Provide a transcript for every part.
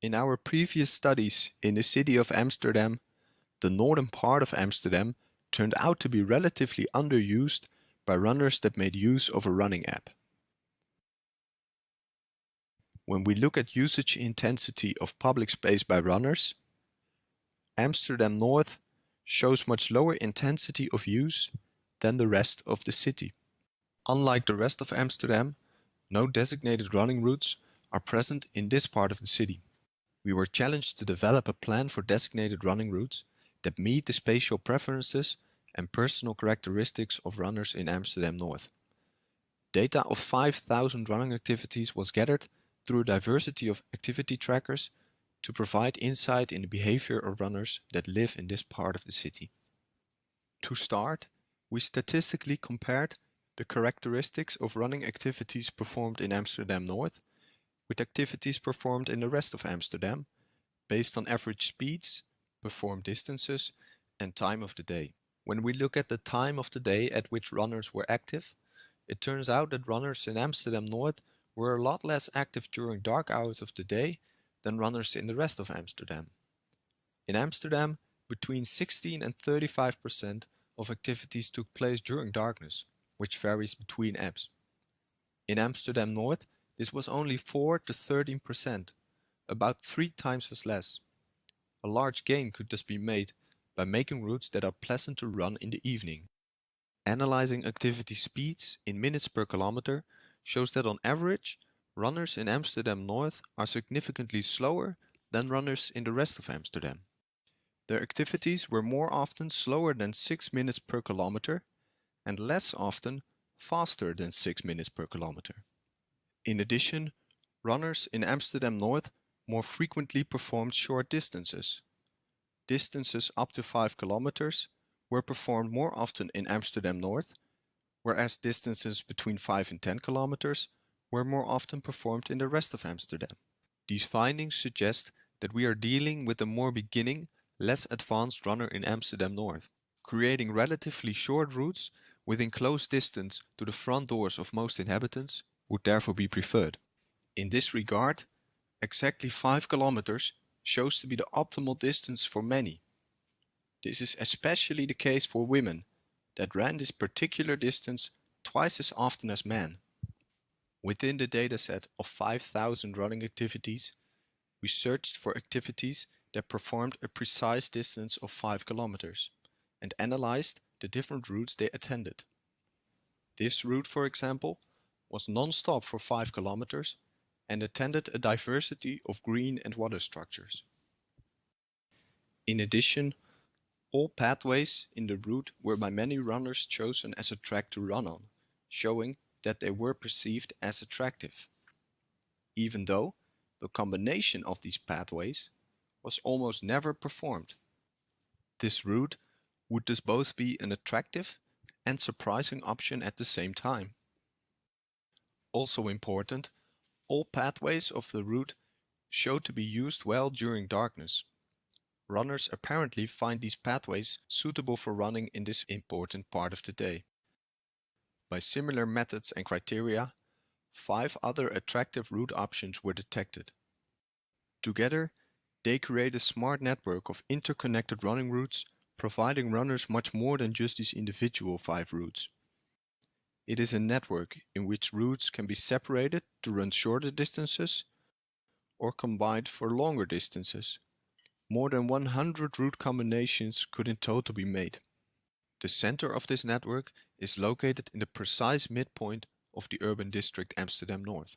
In our previous studies in the city of Amsterdam, the northern part of Amsterdam turned out to be relatively underused by runners that made use of a running app. When we look at usage intensity of public space by runners, Amsterdam Noord shows much lower intensity of use than the rest of the city. Unlike the rest of Amsterdam, no designated running routes are present in this part of the city. We were challenged to develop a plan for designated running routes that meet the spatial preferences and personal characteristics of runners in Amsterdam Noord. Data of 5,000 running activities was gathered through a diversity of activity trackers to provide insight in the behavior of runners that live in this part of the city. To start, we statistically compared the characteristics of running activities performed in Amsterdam Noord with activities performed in the rest of Amsterdam based on average speeds, performed distances, and time of the day. When we look at the time of the day at which runners were active, it turns out that runners in Amsterdam Noord were a lot less active during dark hours of the day than runners in the rest of Amsterdam. In Amsterdam, between 16 and 35% of activities took place during darkness, which varies between apps. In Amsterdam Noord, this was only 4 to 13%, about 3 times as less. A large gain could thus be made by making routes that are pleasant to run in the evening. Analyzing activity speeds in minutes per kilometer shows that on average, runners in Amsterdam Noord are significantly slower than runners in the rest of Amsterdam. Their activities were more often slower than 6 minutes per kilometer and less often faster than 6 minutes per kilometer. In addition, runners in Amsterdam Noord more frequently performed short distances. Distances up to 5 kilometers were performed more often in Amsterdam Noord, whereas distances between 5 and 10 kilometers were more often performed in the rest of Amsterdam. These findings suggest that we are dealing with a more beginning, less advanced runner in Amsterdam Noord. Creating relatively short routes within close distance to the front doors of most inhabitants would therefore be preferred. In this regard, exactly 5 kilometers shows to be the optimal distance for many. This is especially the case for women that ran this particular distance twice as often as men. Within the dataset of 5,000 running activities, we searched for activities that performed a precise distance of 5 kilometers and analyzed the different routes they attended. This route, for example, was non-stop for 5 kilometers and attended a diversity of green and water structures. In addition, all pathways in the route were by many runners chosen as a track to run on, showing that they were perceived as attractive, even though the combination of these pathways was almost never performed. This route would thus both be an attractive and surprising option at the same time. Also important, all pathways of the route showed to be used well during darkness. Runners apparently find these pathways suitable for running in this important part of the day. By similar methods and criteria, 5 other attractive route options were detected. Together, they create a smart network of interconnected running routes, providing runners much more than just these individual 5 routes. It is a network in which routes can be separated to run shorter distances or combined for longer distances. More than 100 route combinations could in total be made. The center of this network is located in the precise midpoint of the urban district Amsterdam Noord.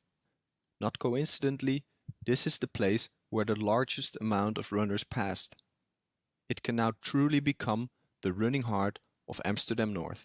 Not coincidentally, this is the place where the largest amount of runners passed. It can now truly become the running heart of Amsterdam Noord.